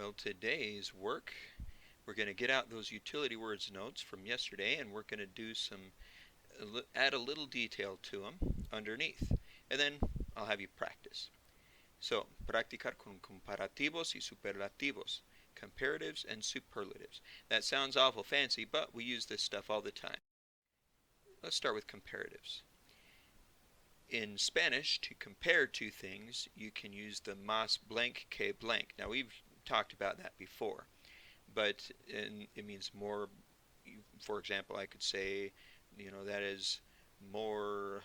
Well, today's work, we're going to get out those utility words notes from yesterday and we're going to do add a little detail to them underneath. And then I'll have you practice. So, practicar con comparativos y superlativos, comparatives and superlatives. That sounds awful fancy, but we use this stuff all the time. Let's start with comparatives. In Spanish, to compare two things, you can use the más blank que blank. Now, we've talked about that before, but it means more. For example, I could say, that is more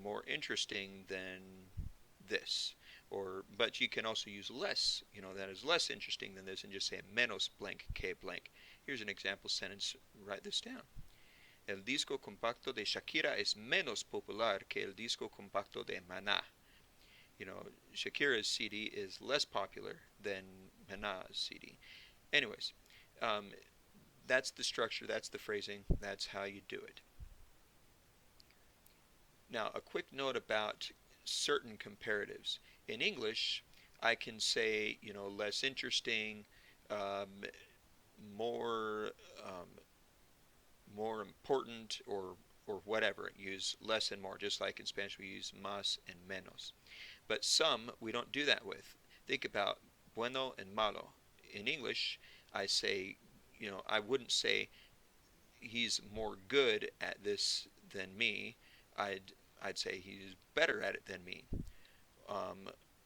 more interesting than this. But you can also use less, that is less interesting than this, and just say menos blank que blank. Here's an example sentence. Write this down. El disco compacto de Shakira es menos popular que el disco compacto de Maná. Shakira's CD is less popular than Maná's CD. Anyways, that's the structure, that's the phrasing, that's how you do it. Now, a quick note about certain comparatives. In English, I can say, less interesting, more more important, or whatever. Use less and more, just like in Spanish we use más and menos. But some we don't do that with. Think about bueno and malo. In English, I say, I wouldn't say he's more good at this than me. I'd say he's better at it than me.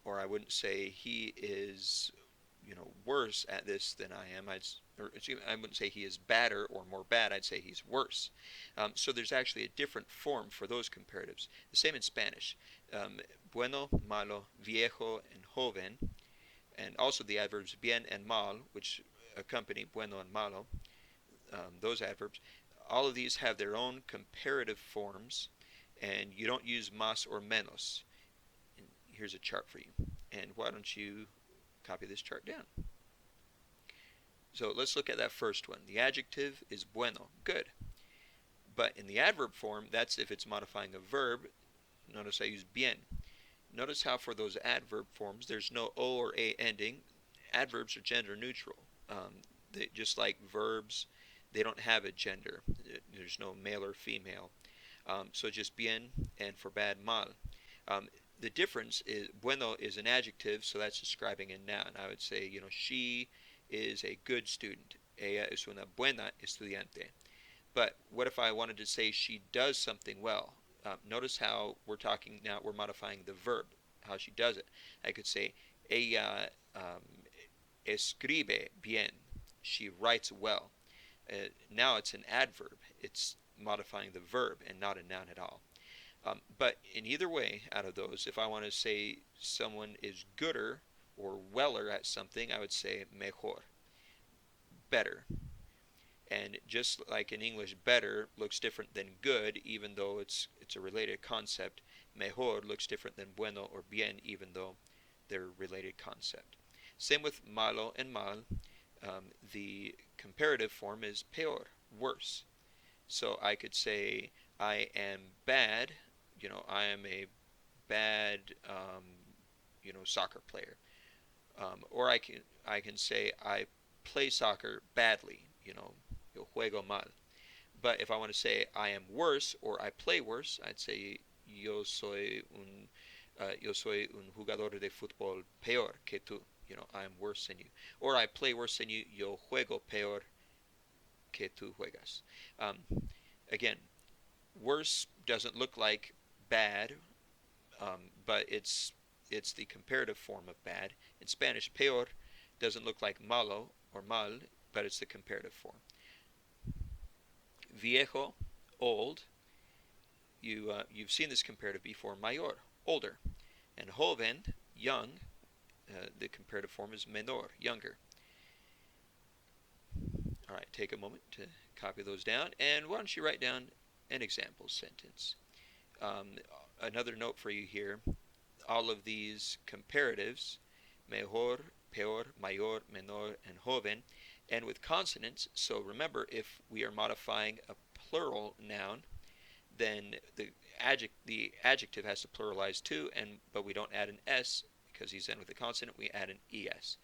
Or I wouldn't say he is, worse at this than I am. I wouldn't say he is badder or more bad. I'd say he's worse. So there's actually a different form for those comparatives. The same in Spanish. Bueno, malo, viejo, and joven, and also the adverbs bien and mal, which accompany bueno and malo. Those adverbs. All of these have their own comparative forms, and you don't use más or menos. And here's a chart for you. And why don't you copy this chart down? So let's look at that first one. The adjective is bueno, good. But in the adverb form, that's if it's modifying a verb. Notice I use bien. Notice how for those adverb forms, there's no O or A ending. Adverbs are gender neutral. Just like verbs, they don't have a gender. There's no male or female. So just bien, and for bad, mal. The difference is bueno is an adjective, so that's describing a noun. I would say, she is a good student. Ella es una buena estudiante. But what if I wanted to say she does something well? Notice how we're talking now, we're modifying the verb, how she does it. I could say, ella escribe bien. She writes well. Now it's an adverb. It's modifying the verb and not a noun at all. But in either way, out of those, if I want to say someone is gooder or weller at something, I would say mejor, better. And just like in English, better looks different than good, even though it's a related concept. Mejor looks different than bueno or bien, even though they're a related concept. Same with malo and mal. The comparative form is peor, worse. So I could say I am bad. I am a bad, soccer player. Or I can say I play soccer badly. Yo juego mal. But if I want to say I am worse or I play worse, I'd say yo soy un jugador de fútbol peor que tú. I am worse than you. Or I play worse than you. Yo juego peor que tú juegas. Again, worse doesn't look like bad, but it's the comparative form of bad. In Spanish, peor doesn't look like malo or mal, but it's the comparative form. Viejo, old. You've seen this comparative before. Mayor, older. And joven, young. The comparative form is menor, younger. All right, take a moment to copy those down. And why don't you write down an example sentence. Another note for you here. All of these comparatives, mejor, peor, mayor, menor, and joven, end with consonants. So remember, if we are modifying a plural noun, then the adjective has to pluralize too, but we don't add an S because he's in with a consonant, we add an es.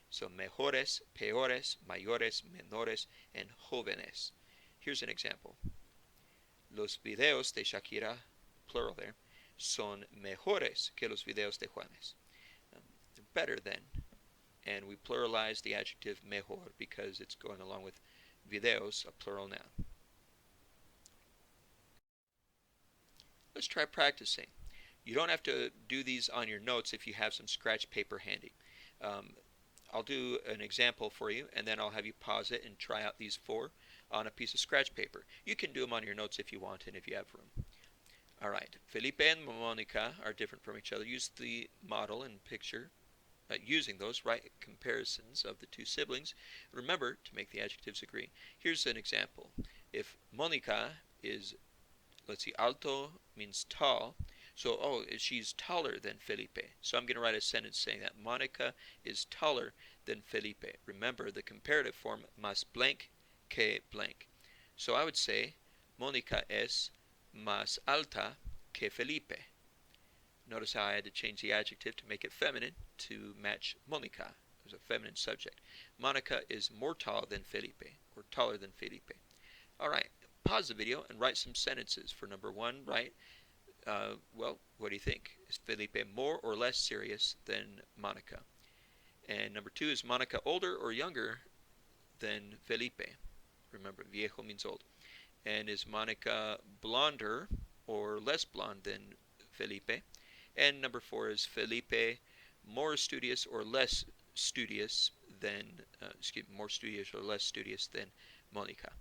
So mejores, peores, mayores, menores, and jóvenes. Here's an example. Los videos de Shakira, plural there, son mejores que los videos de Juanes. They're better than. And we pluralize the adjective mejor because it's going along with videos, a plural noun. Let's try practicing. You don't have to do these on your notes if you have some scratch paper handy. I'll do an example for you, and then I'll have you pause it and try out these 4 on a piece of scratch paper. You can do them on your notes if you want and if you have room. All right, Felipe and Monica are different from each other. Use the model and picture, using those, right comparisons of the 2 siblings. Remember to make the adjectives agree. Here's an example. If Monica is, let's see, alto means tall. So, she's taller than Felipe. So I'm going to write a sentence saying that Monica is taller than Felipe. Remember the comparative form, más blank que blank. So I would say, Monica es más alta que Felipe. Notice how I had to change the adjective to make it feminine to match Monica. It was a feminine subject. Monica is more tall than Felipe, or taller than Felipe. All right, pause the video and write some sentences. For number 1, write, well, what do you think? Is Felipe more or less serious than Monica? And number 2, is Monica older or younger than Felipe? Remember, viejo means old. And is Monica blonder or less blonde than Felipe? And number 4, is Felipe more studious or less studious than, more studious or less studious than Monica?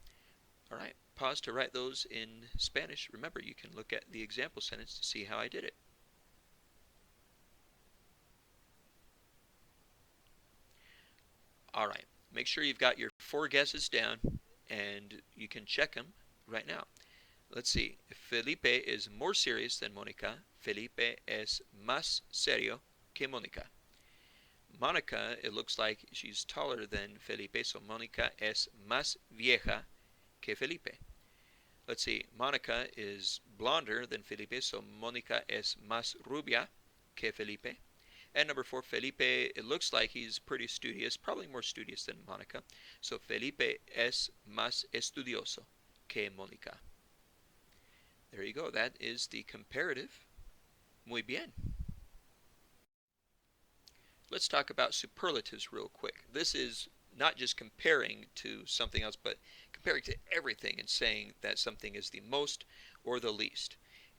All right, pause to write those in Spanish. Remember, you can look at the example sentence to see how I did it. All right, make sure you've got your 4 guesses down, and you can check them right now. Let's see. If Felipe is more serious than Monica, Felipe es más serio que Monica. Monica, it looks like she's taller than Felipe, so Monica es más vieja que Felipe. Let's see, Monica is blonder than Felipe, so Monica es más rubia que Felipe. And number 4, Felipe, it looks like he's pretty studious, probably more studious than Monica, so Felipe es más estudioso que Monica. There you go, that is the comparative. Muy bien. Let's talk about superlatives real quick. This is not just comparing to something else, but comparing to everything and saying that something is the most or the least.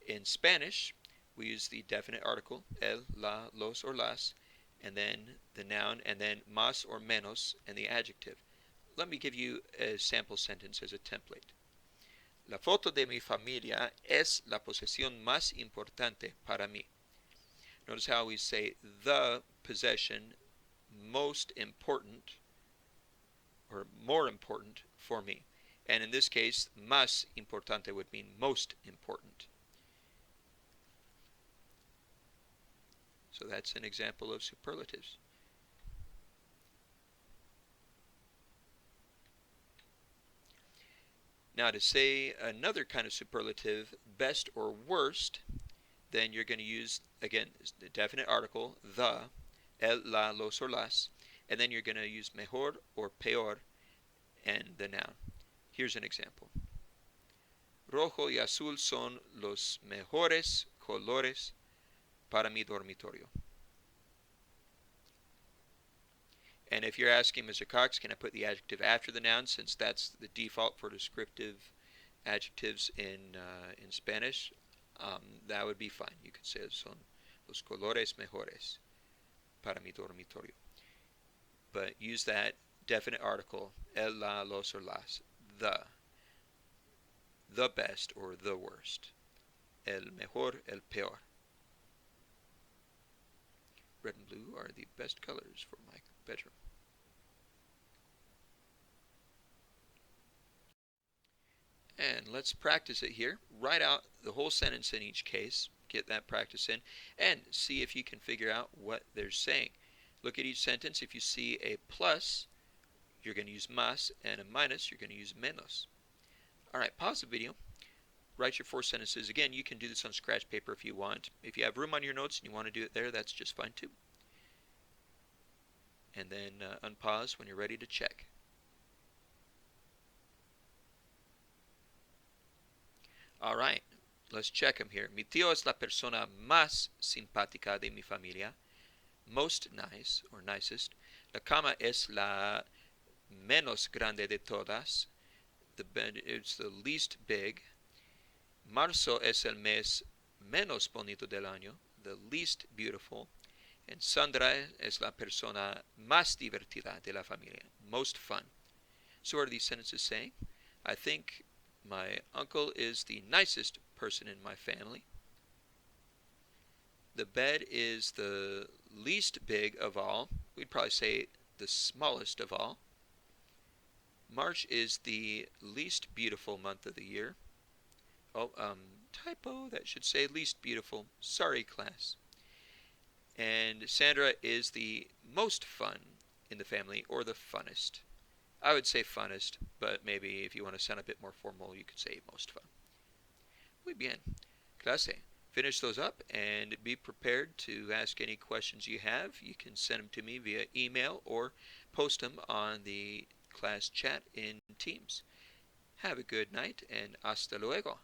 In Spanish, we use the definite article, el, la, los, or las, and then the noun, and then más or menos, and the adjective. Let me give you a sample sentence as a template. La foto de mi familia es la posesión más importante para mí. Notice how we say the possession most important or more important for me. And in this case, más importante would mean most important. So that's an example of superlatives. Now to say another kind of superlative, best or worst, then you're going to use, again, the definite article, the, el, la, los, or las, and then you're going to use mejor or peor and the noun. Here's an example. Rojo y azul son los mejores colores para mi dormitorio. And if you're asking, Mr. Cox, can I put the adjective after the noun, since that's the default for descriptive adjectives in Spanish, that would be fine. You could say son los colores mejores para mi dormitorio. But use that definite article, el, la, los, or las, the best or the worst, el mejor, el peor. Red and blue are the best colors for my bedroom. And let's practice it here. Write out the whole sentence in each case, get that practice in, and see if you can figure out what they're saying. Look at each sentence. If you see a plus, you're going to use más, and a minus, you're going to use menos. All right, pause the video. Write your 4 sentences. Again, you can do this on scratch paper if you want. If you have room on your notes and you want to do it there, that's just fine too. and then unpause when you're ready to check. All right, let's check them here. Mi tío es la persona más simpática de mi familia. Most nice or nicest. La cama es la menos grande de todas. The bed is the least big. Marzo es el mes menos bonito del año, the least beautiful. And Sandra es la persona más divertida de la familia, most fun. So what are these sentences saying? I think my uncle is the nicest person in my family. The bed is the least big of all. We'd probably say the smallest of all. March is the least beautiful month of the year. Oh, typo, that should say least beautiful. Sorry, class. And Sandra is the most fun in the family, or the funnest. I would say funnest, but maybe if you want to sound a bit more formal, you could say most fun. Muy bien. Clase. Finish those up and be prepared to ask any questions you have. You can send them to me via email or post them on the class chat in Teams. Have a good night and hasta luego.